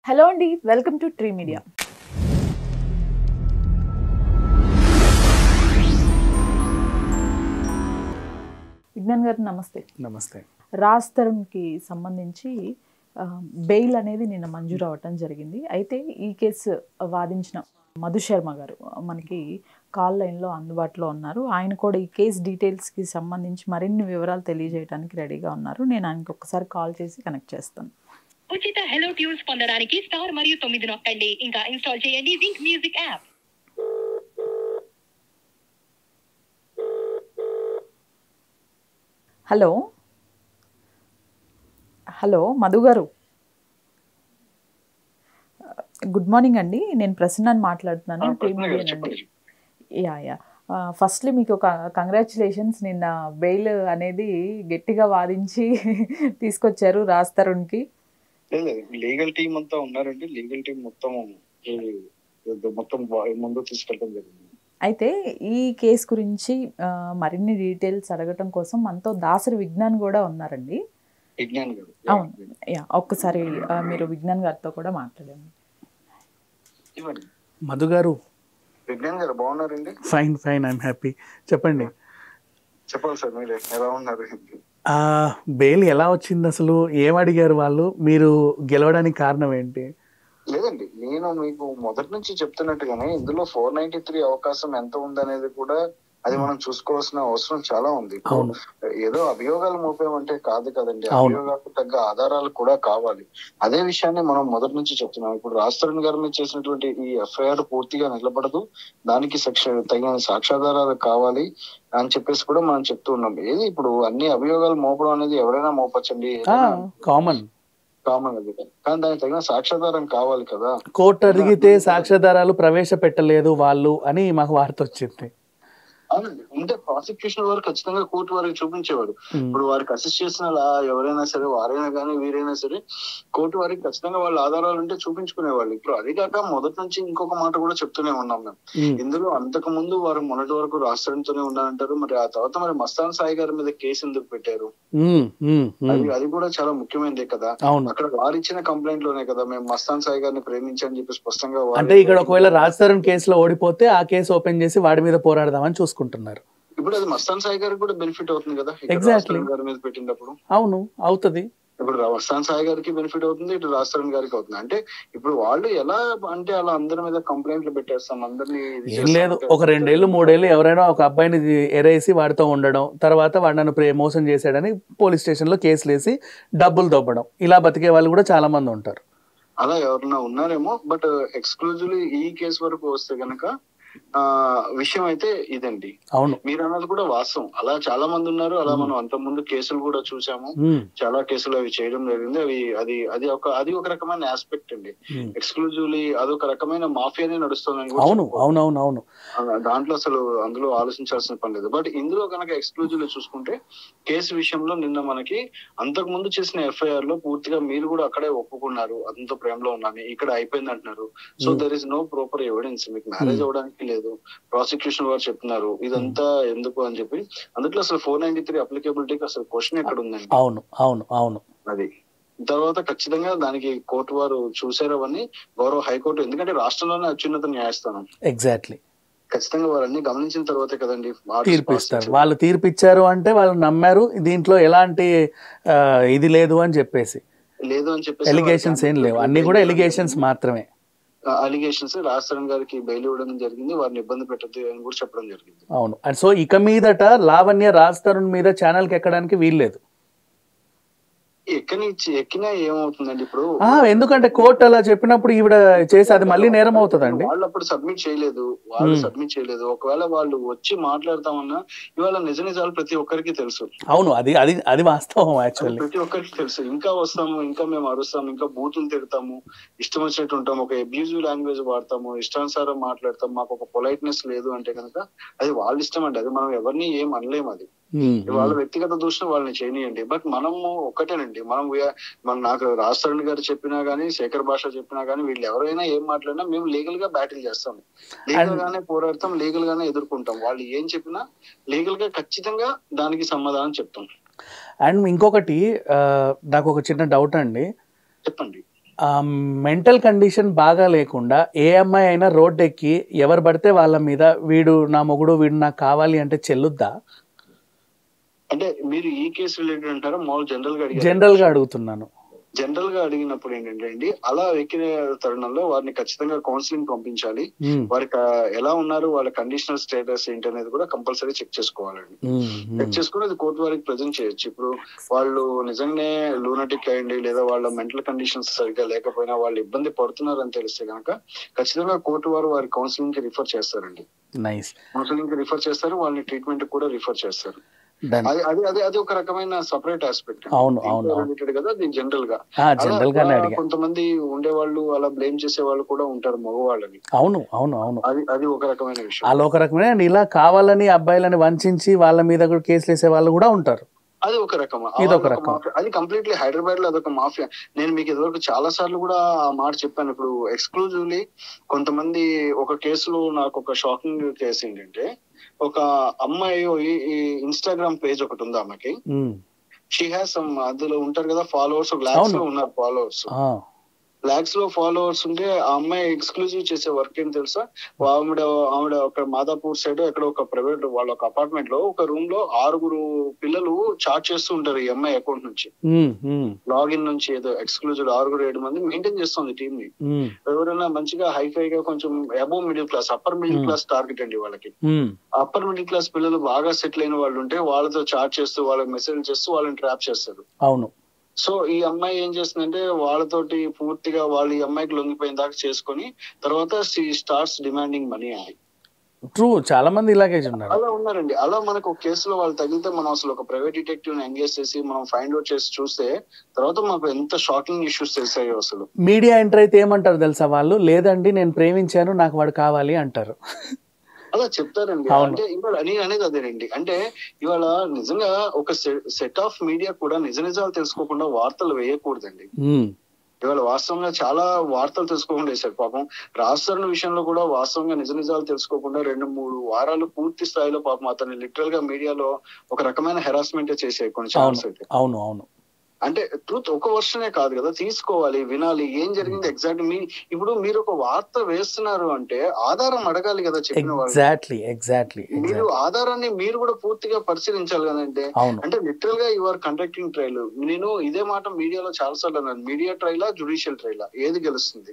Hello అండి, welcome to Tree Media. Vignan గారు నమస్తే. నమస్తే. రాజ్ తరుణ్కి సంబంధించి బెయిల్ అనేది నిన్న మంజూరు అవ్వటం జరిగింది. అయితే ఈ కేసు వాదించిన మధు శర్మ గారు మనకి కాల్ లైన్లో అందుబాటులో ఉన్నారు. ఆయన కూడా ఈ కేసు డీటెయిల్స్కి సంబంధించి మరిన్ని వివరాలు తెలియజేయడానికి రెడీగా ఉన్నారు. నేను ఆయనకి ఒకసారి కాల్ చేసి కనెక్ట్ చేస్తాను. ఉచిత హెలో ట్యూన్స్ పొందడానికి స్టార్ మరియు 9 నొక్కండి. ఇంకా ఇన్స్టాల్ చేయండి wink music app. Hello hello Madhu గారు, గుడ్ మార్నింగ్ అండి. నేను ప్రసన్నాని మాట్లాడుతున్నాను, ట్రీ మీడియా నుండి. యా ఫస్ట్లీ మీకు ఒక కంగ్రాచులేషన్స్. నిన్న బెయిల్ అనేది గట్టిగా వాదించి తీసుకొచ్చారు రాజ్ తరుణ్కి. లీగల్ టీం అంతా ఉన్నారండి. లీగల్ టీం మొత్తం ముందు తీసుకెళ్ళడం జరిగింది. అయితే ఈ కేసు గురించి మరిన్ని డీటెయిల్స్ అడగటం కోసం మనతో దాసరి విజ్ఞాన్ కూడా ఉన్నారండి. విజ్ఞాన్ గారు, అవును. ఒక్కసారి మీరు విజ్ఞాన్ గారితో కూడా మాట్లాడండి. మధు గారు, విజ్ఞాన్ గారు బాగున్నారండి? Fine, I'm happy. చెప్పండి. చెప్పాలి సార్, మీరు ఎలా ఉన్నారు? బెయిల్ ఎలా వచ్చింది అసలు? ఏం అడిగారు వాళ్ళు? మీరు గెలవడానికి కారణం ఏంటి? లేదండి, నేను మీకు మొదటి నుంచి చెప్తున్నట్టుగానే ఇందులో 493 అవకాశం ఎంత ఉందనేది కూడా అది మనం చూసుకోవాల్సిన అవసరం చాలా ఉంది. ఏదో అభియోగాలు మోపేమంటే కాదు కదండి, అభియోగాలకు తగ్గ ఆధారాలు కూడా కావాలి. అదే విషయాన్ని మనం మొదటి నుంచి చెప్తున్నాం. ఇప్పుడు రాజ్ తరుణ్ గారి మీద చేసినటువంటి ఈ ఎఫ్ఐఆర్ పూర్తిగా నిలబడదు, దానికి తగిన సాక్ష్యాధారాలు కావాలి అని చెప్పేసి కూడా మనం చెప్తూ ఉన్నాం. ఏది ఇప్పుడు అన్ని అభియోగాలు మోపడం అనేది ఎవరైనా మోపచ్చండి, కామన్ అది. కానీ దానికి తగిన సాక్ష్యాధారం కావాలి కదా. కోర్టు అడిగితే సాక్ష్యాధారాలు ప్రవేశపెట్టలేదు వాళ్ళు అని మాకు వార్త వచ్చింది. అవునండి, అంటే ప్రాసిక్యూషన్ వారు ఖచ్చితంగా కోర్టు వారికి చూపించేవారు. ఇప్పుడు వారికి అసిస్ట్ చేసిన ఎవరైనా సరే, వారైనా కానీ వీరైనా సరే, కోర్టు వారికి ఖచ్చితంగా వాళ్ళ ఆధారాలు ఉంటే చూపించుకునేవాళ్ళు. ఇప్పుడు అది కాక మొదటి నుంచి ఇంకొక మాట కూడా చెప్తూనే ఉన్నాం మేము. ఇందులో అంతకు ముందు వారు మొన్నటి వరకు రాష్ట్రంతోనే ఉన్నారంటారు. మరి ఆ తర్వాత మరి మస్తాన్ సాయి గారి మీద కేసు ఎందుకు పెట్టారు? అది కూడా చాలా ముఖ్యమైనదే కదా. అక్కడ వారు ఇచ్చిన కంప్లైంట్ లోనే కదా మేము మస్తాన్ సాయి గారిని ప్రేమించని చెప్పి స్పష్టంగా. అంటే ఇక్కడ ఒకవేళ రాజ్ తరుణ్ కేసులో ఓడిపోతే ఆ కేసు ఓపెన్ చేసి వాడి మీద పోరాడదామని చూసుకుంటున్నారు. ఇప్పుడు అది మస్తాన్ సాయి గారికి కూడా బెనిఫిట్ అవుతుంది కదా, ఎగ్జాక్ట్లీ గారి మీద పెట్టినప్పుడు. అవును, అవుతుంది. ఇప్పుడు మస్తాన్ సాయి గారికి బెనిఫిట్ అవుతుంది, ఇటు రాజ్ తరుణ్ గారికి అవుతుంది. అంటే ఇప్పుడు వాళ్ళు ఎలా అంటే అలా అందరి మీద కంప్లైంట్లు పెట్టేస్తాం, అందరినీ. ఏం లేదు, ఒక 2 ఏళ్ళు 3 ఏళ్ళు ఎవరైనా ఒక అబ్బాయిని ఎరేసి వాడితో ఉండడం, తర్వాత వాడు నన్ను మోసం చేశాడని పోలీస్ స్టేషన్ లో కేసులు వేసి డబ్బులు దొబ్బడం, ఇలా బతికే వాళ్ళు కూడా చాలా మంది ఉంటారు. అలా ఎవరైనా ఉన్నారేమో, బట్ ఎక్స్క్లూజివ్లీ ఈ కేసు వరకు వస్తే గనక విషయం అయితే ఇదండి. అవును, మీరు అన్నది కూడా వాస్తవం. అలా చాలా మంది ఉన్నారు. అలా మనం అంత ముందు కేసులు కూడా చూసాము, చాలా కేసులు అవి చేయడం జరిగింది. అది ఒక రకమైన ఆస్పెక్ట్ అండి. ఎక్స్క్లూజివ్లీ అదొక రకమైన మాఫియానే నడుస్తుంది. అవును, దాంట్లో అసలు అందులో ఆలోచించాల్సిన పని లేదు. బట్ ఇందులో కనుక ఎక్స్క్లూజివ్లీ చూసుకుంటే కేసు విషయంలో నిన్న మనకి అంతకు ముందు చేసిన ఎఫ్ఐఆర్ లో పూర్తిగా మీరు కూడా అక్కడే ఒప్పుకున్నారు, అతనితో ప్రేమలో ఉన్నాను, ఇక్కడ అయిపోయింది అంటున్నారు. So there is no proper evidence. మీకు మ్యారేజ్ అవడానికి లేదు, ప్రాసిక్యూషన్ వారు చెప్తున్నారు ఇదంతా ఎందుకు అని చెప్పి. అందులో అసలు 493 అప్లికేబిలిటీకి అసలు క్వశ్చన్ ఎక్కడ ఉందండి? అవును అది. తర్వాత ఖచ్చితంగా దానికి కోర్టు వారు చూసారు అవన్నీ, గౌరవ హైకోర్టు, ఎందుకంటే రాష్ట్రంలోనే అత్యున్నత న్యాయస్థానం. ఎగ్జాక్ట్లీ, ఖచ్చితంగా వారన్నీ గమనించిన తర్వాతే కదండి తీర్పిస్తారు. వాళ్ళు తీర్పిచ్చారు అంటే వాళ్ళు నమ్మారు, దీంట్లో ఎలాంటి ఇది లేదు అని చెప్పేసి ఎలిగేషన్స్ ఏం లేవు, అన్ని కూడా ఎలిగేషన్స్ మాత్రమే. అలిగేషన్స్ రాజ్ తరుణ్ గారికి బెయిల్ ఇవ్వడం జరిగింది, వారిని ఇబ్బంది పెట్టద్దు అని కూడా చెప్పడం జరిగింది. అవును, సో ఇక మీదట లావణ్య రాజ్ తరుణ్ మీద ఛానల్ కి ఎక్కడానికి వీల్లేదు. ఎక్కినా ఏమవుతుందండి ఇప్పుడు? ఎందుకంటే కోర్టు అలా చెప్పినప్పుడు ఈవిడ చేసి అది మళ్ళీ నేరం అవుతుందండి. వాళ్ళు అప్పుడు సబ్మిట్ చేయలేదు. ఒకవేళ వాళ్ళు వచ్చి మాట్లాడతామన్నా ఇవాళ నిజాలు ప్రతి ఒక్కరికి తెలుసు. అవును, అది వాస్తవం. యాక్చువల్లీ ప్రతి ఒక్కరికి తెలుసు. ఇంకా వస్తాము, ఇంకా మేము అరుస్తాము, ఇంకా బూతులు తిడతాము, ఇష్టం వచ్చినట్టు ఉంటాము, ఒక అబ్యూజివ్ లాంగ్వేజ్ వాడతాము, ఇష్టానుసారం మాట్లాడతాం, మాకు ఒక పొలైట్నెస్ లేదు అంటే కనుక అది వాళ్ళ ఇష్టం అండి. అది మనం ఎవరిని ఏం అనలేము. అది వాళ్ళ వ్యక్తిగత దూషణ వాళ్ళని చేయనియండి. బట్ మనము ఒక్కటేనండి, మనం నాకు రాజ్ తరుణ్ గారు చెప్పినా గానీ, శేఖర్ భాష చెప్పినా గానీ, వీళ్ళు ఎవరైనా ఏం మాట్లాడినా మేము లీగల్ గా బ్యాటిల్ చేస్తాం, లీగల్ గానే పోరాడతాం, లీగల్ గానే ఎదుర్కొంటాం. వాళ్ళు ఏం చెప్పినా లీగల్ గా ఖచ్చితంగా దానికి సమాధానం చెప్తాం. అండ్ ఇంకొకటి నాకు ఒక చిన్న డౌట్ అండి. చెప్పండి. మెంటల్ కండిషన్ బాగా లేకుండా ఏ అమ్మాయి అయినా రోడ్ ఎక్కి ఎవరు పడితే వాళ్ళ మీద వీడు నా మొగుడు వీడు నాకు కావాలి అంటే చెల్లుద్దా? అంటే మీరు ఈ కేసు రిలేటెడ్ అంటారా మామూలు జనరల్ గా అడుగుతున్నాను. జనరల్ గా అడిగినప్పుడు ఏంటంటే అండి, అలా ఎక్కిన తరుణంలో వారిని ఖచ్చితంగా కౌన్సిలింగ్ పంపించాలి. వారికి ఎలా ఉన్నారు, వాళ్ళ కండిషనల్ స్టేటస్ ఏంటి అనేది కూడా కంపల్సరీ చెక్ చేసుకోవాలండి. చెక్ చేసుకుని అది కోర్టు వారికి ప్రజెంట్ చేయొచ్చు. ఇప్పుడు వాళ్ళు నిజంగానే లూనటిక్ అయ్యండి లేదా వాళ్ళ మెంటల్ కండిషన్స్ సరిగ్గా లేకపోయినా వాళ్ళు ఇబ్బంది పడుతున్నారని తెలిస్తే కనుక ఖచ్చితంగా కోర్టు వారు వారి కౌన్సిలింగ్ కి రిఫర్ చేస్తారండి. కౌన్సిలింగ్ కి రిఫర్ చేస్తారు, వాళ్ళని ట్రీట్మెంట్ కూడా రిఫర్ చేస్తారు. అది ఒక రకమైన సపరేట్ ఆస్పెక్ట్ రిలేటెడ్ కదా. అది జనరల్ గా కొంతమంది ఉండేవాళ్ళు అలా బ్లేమ్ చేసే వాళ్ళు కూడా ఉంటారు మగవాళ్ళని. అది ఒక రకమైన విషయం. అలా ఒక రకమైన ఇలా కావాలని అబ్బాయిలని వంచి వాళ్ళ మీద కూడా కేసులు వేసే వాళ్ళు కూడా ఉంటారు. అది ఒక రకం. అది కంప్లీట్లీ హైదరాబాద్ లో అదొక మాఫియా. నేను మీకు ఇదివరకు చాలా సార్లు కూడా ఆ మాట చెప్పాను. ఇప్పుడు ఎక్స్క్లూజివ్లీ కొంతమంది ఒక కేసులో నాకు ఒక షాకింగ్ కేసు ఏంటంటే, ఒక అమ్మాయి ఈ ఇన్స్టాగ్రామ్ పేజ్ ఒకటి ఉంది ఆమెకి. షీ హ్యాస్ సమ్, అందులో ఉంటారు కదా ఫాలోవర్స్, లాక్స్ లో ఉన్నారు ఫాలోవర్స్. లాక్స్ లో ఫాలోవర్స్ ఉంటే ఆ అమ్మాయి ఎక్స్క్లూజివ్ చేసే వర్క్ ఏం తెలుసా? ఆవిడ ఒక మాదాపూర్ సైడ్ ఎక్కడ ఒక ప్రైవేట్ వాళ్ళ ఒక అపార్ట్మెంట్ లో ఒక రూమ్ లో 6 పిల్లలు చాట్ చేస్తూ ఉంటారు ఈ అమ్మాయి అకౌంట్ నుంచి, లాగిన్ నుంచి. ఏదో ఎక్స్క్లూజివ్ 6-7 మంది మెయింటైన్ చేస్తుంది టీమ్ ని. ఎవరైనా మంచిగా హైఫై గా కొంచెం above middle class, upper middle class target అండి వాళ్ళకి. అప్పర్ మిడిల్ క్లాస్ పిల్లలు బాగా సెటిల్ అయిన వాళ్ళు ఉంటే వాళ్ళతో చాట్ చేస్తూ వాళ్ళకి మెసేజ్ చేస్తూ వాళ్ళని ట్రాప్ చేస్తారు. అవును. సో ఈ అమ్మాయి ఏం చేస్తుందంటే వాళ్ళతోటి పూర్తిగా వాళ్ళు ఈ అమ్మాయికి లొంగిపోయిన దాకా చేసుకుని తర్వాత స్టార్ట్స్ డిమాండింగ్ మనీ అని. ట్రూ, చాలా మంది ఇలాగే ఉన్నారు. అలా ఉన్నారండి. అలా మనకు ఒక కేసులో వాళ్ళు తగిలితే మనం అసలు ఒక ప్రైవేట్ డిటెక్టివ్ ని ఎంగేజ్ చేసి మనం ఫైండ్ అవుట్ చేసి చూస్తే తర్వాత మాకు ఎంత షాకింగ్ ఇష్యూస్ తెలిసాయో అసలు. మీడియా ఎంటర్ అయితే ఏమంటారు తెలుసా వాళ్ళు? లేదండి నేను ప్రేమించాను నాకు వాడు కావాలి అంటారు. అలా చెప్తారండి. అంటే ఇవాళ నేను అనేది అదేనండి. అంటే ఇవాళ నిజంగా ఒక సెట్ ఆఫ్ మీడియా కూడా నిజాలు తెలుసుకోకుండా వార్తలు వేయకూడదండి. ఇవాళ వాస్తవంగా చాలా వార్తలు తెలుసుకోకుండా వేశారు. పాపం రాజస్థాన్ విషయంలో కూడా వాస్తవంగా నిజాలు తెలుసుకోకుండా 2-3 వారాలు పూర్తి స్థాయిలో పాపం అతన్ని లిటరల్ గా మీడియాలో ఒక రకమైన హెరాస్మెంట్ చేసే కొన్ని ఛానల్స్ అయితే. అవును. అంటే ట్రూత్ ఒక వర్షనే కాదు కదా, తీసుకోవాలి, వినాలి, ఏం జరిగింది ఎగ్జాక్ట్. మీరు మీరు ఒక వార్త వేస్తున్నారు అంటే ఆధారం అడగాలి కదా చెప్పిన వాళ్ళు. ఎగ్జాక్ట్లీ మీరు ఆధారాన్ని మీరు కూడా పూర్తిగా పరిశీలించాలి కదంటే. అంటే లిటరల్ గా యు ఆర్ కండక్టింగ్ ట్రయల్. నేను ఇదే మాట మీడియాలో చాలా సార్లు అన్నాను, మీడియా ట్రయలా జ్యుడిషియల్ ట్రయలా ఏది గెలుస్తుంది?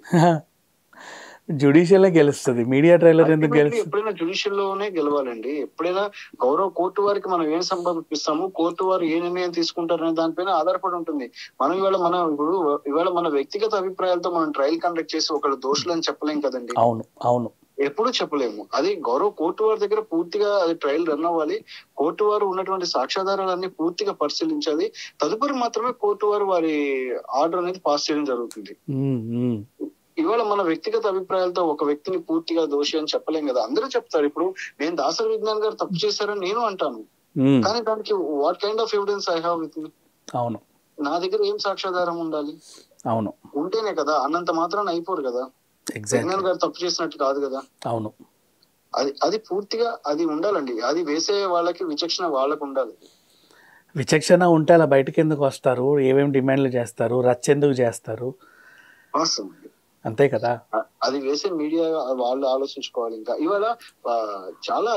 జ్యుడిషియల్ గెలుస్తుంది, మీడియా ట్రైలర్ ఎందుకు గెలుస్తుంది? ఎప్పుడైనా జ్యుడిషియల్ లోనే గెలవాలండి. ఎప్పుడైనా గౌరవ కోర్టు వారికి మనం ఏం సమర్పిస్తాము, కోర్టు వారు ఏ నిర్ణయం తీసుకుంటారనే దానిపైన ఆధారపడి ఉంటుంది. మనం ఇవాళ మన వ్యక్తిగత అభిప్రాయాలతో మనం ట్రయల్ కండక్ట్ చేసి ఒకళ్ళు దోషులని చెప్పలేం కదండి. అవును ఎప్పుడు చెప్పలేము. అది గౌరవ కోర్టు వారి దగ్గర పూర్తిగా అది ట్రయల్ రన్ అవ్వాలి. కోర్టు వారు ఉన్నటువంటి సాక్ష్యాధారాలన్నీ పూర్తిగా పరిశీలించాలి. తదుపరి మాత్రమే కోర్టు వారు వారి ఆర్డర్ అనేది పాస్ చేయడం జరుగుతుంది. ఇవాళ మన వ్యక్తిగత అభిప్రాయాలతో ఒక వ్యక్తిని పూర్తిగా దోషి అని చెప్పలేం కదా. అందరూ చెప్తారు. ఇప్పుడు నేను దాసరి విజ్ఞాన్ గారు తప్పు చేశారని నేను అంటాను, కానీ దానికి what kind of evidence I have with me? అవును, నా దగ్గర ఏం సాక్ష్యాధారం ఉండాలి? అవును, ఉంటేనే కదా. అన్నంత మాత్రాన అయిపోరు కదా. విజ్ఞాన్ గారు తప్పు చేసినట్టు కాదు కదా. అవును, అది పూర్తిగా అది ఉండాలండి. అది వేసే వాళ్ళకి విచక్షణ వాళ్ళకు ఉండాలి. విచక్షణ ఉంటే అలా బయటకు ఎందుకు వస్తారు? ఏమేమి డిమాండ్లు చేస్తారు, రచ్చెందుకు చేస్తారు? అంతే కదా. అది వేసే మీడియా వాళ్ళు ఆలోచించుకోవాలి. ఇంకా ఇవాళ చాలా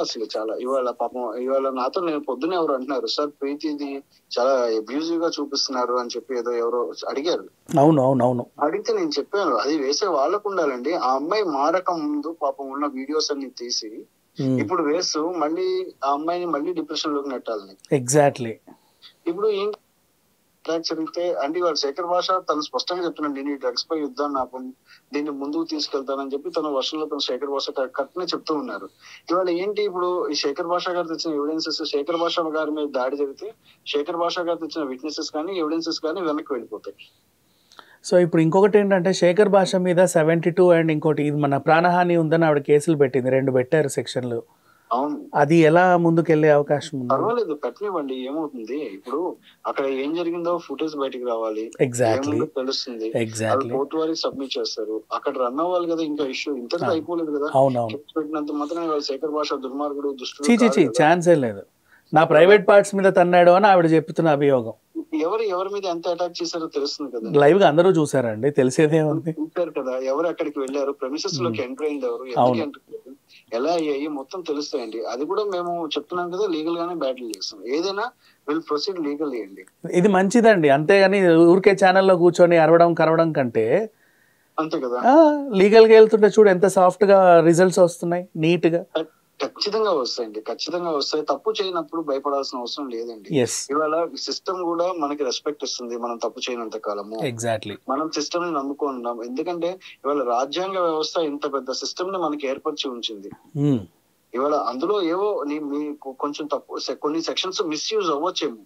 ఇవాళ పాపం ఇవాళ నాతో నేను పొద్దున ఎవరు అంటున్నారు, సార్ ప్రీతిది చాలా అబ్యూజివ్ గా చూపిస్తున్నారు అని చెప్పి ఏదో ఎవరో అడిగారు. అవును అడిగితే నేను చెప్పాను అది వేసే వాళ్ళకు ఉండాలండి. ఆ అమ్మాయి మారక ముందు పాపం ఉన్న వీడియోస్ అన్ని తీసి ఇప్పుడు వేస్తూ మళ్ళీ ఆ అమ్మాయిని మళ్ళీ డిప్రెషన్ లోకి నెట్టాలని. ఎగ్జాక్ట్లీ. ఇప్పుడు ఏం ట్రాక్ జరిగితే అంటే ఇవాళ శేఖర్ భాష తను స్పష్టంగా చెప్తున్నాడు, నేను ఈ డ్రగ్స్ పై యుద్ధాన్ని ఆపం, దీన్ని ముందుకు తీసుకెళ్తానని చెప్పి తన వర్షంలో తను శేఖర్ భాష కరెక్ట్నే చెప్తూ ఉన్నారు. ఇవాళ ఏంటి ఇప్పుడు ఈ శేఖర్ భాష గారు తెచ్చిన ఎవిడెన్సెస్, శేఖర్ భాష గారి మీద దాడి జరిగితే శేఖర్ భాష గారు తెచ్చిన విట్నెసెస్ కానీ ఎవిడెన్సెస్ కానీ వెనక్కి వెళ్ళిపోతాయి. సో ఇప్పుడు ఇంకొకటి ఏంటంటే శేఖర్ భాష మీద 72 అండ్ ఇంకోటి ఇది మన ప్రాణహాని ఉందని ఆవిడ కేసులు పెట్టింది, 2 పెట్టారు సెక్షన్లు. అవును, అది ఎలా ముందుకెళ్లే అవకాశం ఉంది? పర్వాలేదు, పెట్టనివ్వండి. ఏమవుతుంది, ఇప్పుడు అక్కడ ఏం జరిగిందో ఫుటేజ్ బయటకు రావాలి, తెలుస్తుంది, కోర్టు వారికి సబ్మిట్ చేస్తారు, అక్కడ రన్ అవ్వాలి కదా. ఇంకా ఇష్యూ ఇంతటితో అయిపోలేదు కదా. పెట్టినంత మాత్రం శేఖర్ భాష దుర్మార్గుడు దుష్టుడు ఛాన్సే లేదు. నా ప్రైవేట్ పార్ట్స్ మీద తన్నాడు అని ఆవిడ చెప్తున్న అభియోగం. ఎవరి మీద ఎంత అటాక్ చేశారో తెలుస్తుంది కదా. లైవ్ గా అందరూ చూసారండి, తెలిసేదే ఉంది. చూసారు కదా, ఎవరు అక్కడికి వెళ్ళారు, ప్రెమిసెస్ లోకి ఎంటర్ అయింది ఎవరు, ఎందుకు ఎంటర్ అయ్యారు, ఎలా అయ్యాయి మొత్తం తెలుస్తాయండి. అది కూడా మేము చెప్తున్నాం కదా, లీగల్ గానే బ్యాటిల్ చేస్తాం. ఏదైనా విల్ ప్రొసీడ్ లీగల్ అండి. ఇది మంచిదండి, అంతేగాని ఊరికే ఛానల్లో కూర్చొని అరవడం కరవడం కంటే అంతే కదా, లీగల్ గా వెళ్తుంటే చూడు ఎంత సాఫ్ట్ గా రిజల్ట్స్ వస్తున్నాయి, నీట్ గా. ఖచ్చితంగా వస్తాయండి, ఖచ్చితంగా వస్తాయి. తప్పు చేయనప్పుడు భయపడాల్సిన అవసరం లేదండి. ఇవాళ సిస్టమ్ కూడా మనకి రెస్పెక్ట్ ఇస్తుంది మనం తప్పు చేయనంత కాలము. ఎగ్జాక్ట్లీ, మనం సిస్టమ్ ని నమ్ముకున్నాం. ఎందుకంటే ఇవాళ రాజ్యాంగ వ్యవస్థ ఇంత పెద్ద సిస్టమ్ ని మనకి ఏర్పరిచి ఉంచింది. ఇవాళ అందులో ఏవో మీకు కొంచెం తప్పు కొన్ని సెక్షన్స్ మిస్యూజ్ అవ్వచ్చేమో,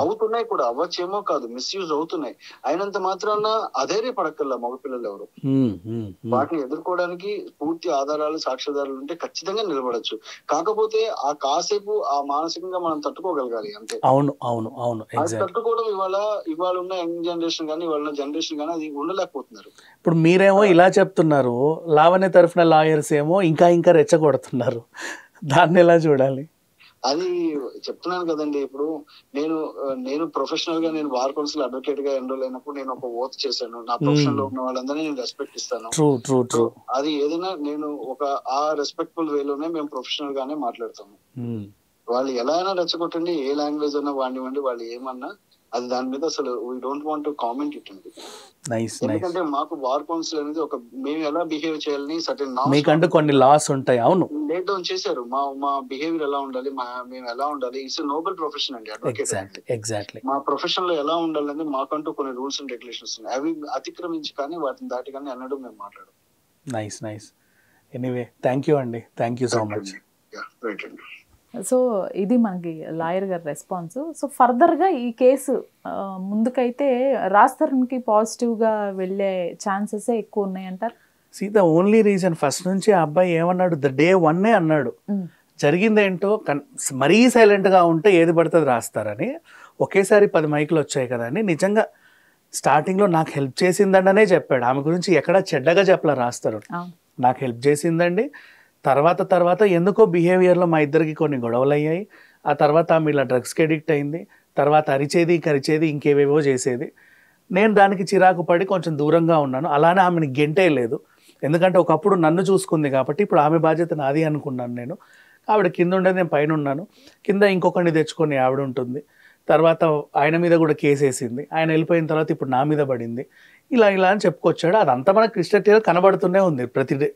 అవుతున్నాయి కూడా, అవ్వచ్చేమో కాదు, మిస్యూజ్ అవుతున్నాయి. అయినంత మాత్రాన అధైర్యపడక్కర్లా మగపిల్లలు ఎవరు. వాటిని ఎదుర్కోవడానికి పూర్తి ఆధారాలు సాక్ష్యాధారాలు ఉంటే ఖచ్చితంగా నిలబడచ్చు. కాకపోతే ఆ కాసేపు ఆ మానసికంగా మనం తట్టుకోగలగాలి అంతే. అవును అవును అవును, అది తట్టుకోవడం ఇవాళ ఉన్న యంగ్ జనరేషన్ కానీ ఇవాళ జనరేషన్ కానీ అది ఉండలేకపోతున్నారు. ఇప్పుడు మీరేమో ఇలా చెప్తున్నారు, లావణ్య తరఫున లాయర్స్ ఏమో ఇంకా రెచ్చగొడుతున్నారు. దాన్ని ఎలా చూడాలి? అది చెప్తున్నాను కదండి. ఇప్పుడు నేను ప్రొఫెషనల్ గా నేను బార్ కౌన్సిల్ అడ్వకేట్ గా ఎన్రోల్ అయినప్పుడు నేను ఒక ఓత్ చేశాను. నా ప్రొఫెషన్ లో ఉన్న వాళ్ళందరినీ నేను రెస్పెక్ట్ ఇస్తాను. అది ఏదైనా నేను ఒక ఆ రెస్పెక్ట్ఫుల్ వేలోనే మేము ప్రొఫెషనల్ గానే మాట్లాడతాము. వాళ్ళు ఎలా అయినా రెచ్చగొట్టండి, ఏ లాంగ్వేజ్ అన్నా వాడినివ్వండి, వాళ్ళు ఏమన్నా అది దాని మీద అసలు we don't want to comment it అండి. ఎందుకంటే మాకు వార్ కౌన్సిల్ అనేది ఒక మేము ఎలా బిహేవ్ చేయాలని సర్టెన్ మీకంటూ కొన్ని లాస్ ఉంటాయి. అవును, లేట్ డౌన్ చేశారు. మా బిహేవియర్ ఎలా ఉండాలి, మేము ఎలా ఉండాలి. ఇట్స్ నోబెల్ ప్రొఫెషన్ అండి అడ్వకేట్. ఎగ్జాక్ట్లీ, మా ప్రొఫెషన్ లో ఎలా ఉండాలని మాకంటూ కొన్ని రూల్స్ అండ్ రెగ్యులేషన్స్ ఉన్నాయి. అవి అతిక్రమించి కానీ వాటిని దాటి కానీ అన్నట్టు మేము మాట్లాడు. నైస్. ఎనీవే, థ్యాంక్ యూ అండి, thank you so much. So ఇది మనకి లాయర్ గారి రెస్పాన్స్. సో ఫర్దర్గా ఈ కేసు ముందుకైతే రాజ్ తరుణ్కి పాజిటివ్గా వెళ్ళే ఛాన్సెస్ ఎక్కువ ఉన్నాయంటారు. See the only reason, first నుంచి ఆ అబ్బాయి ఏమన్నాడు, ద డే 1 అన్నాడు జరిగిందేంటో మరీ సైలెంట్గా ఉంటే ఏది పడుతుంది రాస్తారని. ఒకేసారి 10 మైకులు వచ్చాయి కదా అని నిజంగా స్టార్టింగ్లో నాకు హెల్ప్ చేసిందండనే చెప్పాడు. ఆమె గురించి ఎక్కడా చెడ్డగా చెప్పలా రాస్తారు, నాకు హెల్ప్ చేసిందండి. తర్వాత ఎందుకో బిహేవియర్లో మా ఇద్దరికి కొన్ని గొడవలు అయ్యాయి. ఆ తర్వాత ఆమె ఇలా డ్రగ్స్కి అడిక్ట్ అయింది. తర్వాత అరిచేది కరిచేది ఇంకేవేవో చేసేది. నేను దానికి చిరాకు పడి కొంచెం దూరంగా ఉన్నాను. అలానే ఆమెను గెంటేయలేదు, ఎందుకంటే ఒకప్పుడు నన్ను చూసుకుంది కాబట్టి ఇప్పుడు ఆమె బాధ్యత నాది అనుకున్నాను నేను. ఆవిడ కింద ఉండేది, నేను పైన ఉన్నాను. కింద ఇంకొకరిని తెచ్చుకొని ఆవిడ ఉంటుంది. తర్వాత ఆయన మీద కూడా కేసు వేసింది. ఆయన వెళ్ళిపోయిన తర్వాత ఇప్పుడు నా మీద పడింది. ఇలా అని చెప్పుకొచ్చాడు. అదంతా మనకు క్రిస్టల్ కనబడుతూనే ఉంది ప్రతి డే.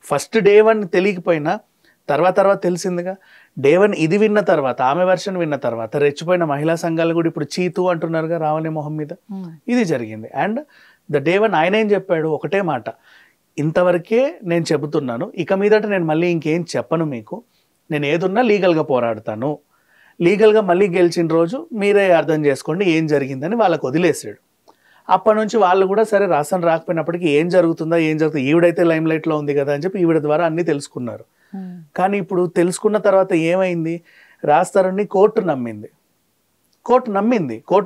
ఫస్ట్ డే 1 తెలియకపోయినా తర్వాత తెలిసిందిగా. డే 1 ఇది విన్న తర్వాత, ఆమె వెర్షన్ విన్న తర్వాత రెచ్చిపోయిన మహిళా సంఘాలు కూడా ఇప్పుడు చీతు అంటున్నారుగా రావణి మొహం మీద. ఇది జరిగింది. అండ్ ద డే 1 ఆయన ఏం చెప్పాడు, ఒకటే మాట, ఇంతవరకే నేను చెబుతున్నాను, ఇక మీదట నేను మళ్ళీ ఇంకేం చెప్పను మీకు, నేను ఏదున్నా లీగల్గా పోరాడతాను, లీగల్గా మళ్ళీ గెలిచిన రోజు మీరే అర్థం చేసుకోండి ఏం జరిగిందని వాళ్ళకు వదిలేసాడు. అప్పటి నుంచి వాళ్ళు కూడా సరే రాష్ట్రం రాకపోయినప్పటికీ ఏం జరుగుతుందో ఈవిడైతే లైమ్ లైట్లో ఉంది కదా అని చెప్పి ఈవిడ ద్వారా అన్నీ తెలుసుకున్నారు. కానీ ఇప్పుడు తెలుసుకున్న తర్వాత ఏమైంది, రాస్తారని కోర్టు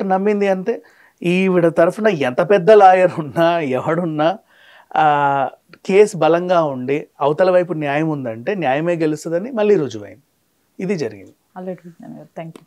నమ్మింది అంటే ఈవిడ తరఫున ఎంత పెద్ద లాయర్ ఉన్నా ఎవడున్నా కేసు బలంగా ఉండి అవతల వైపు న్యాయం ఉందంటే న్యాయమే గెలుస్తుందని మళ్ళీ రుజువైంది. ఇది జరిగింది. Already thank you.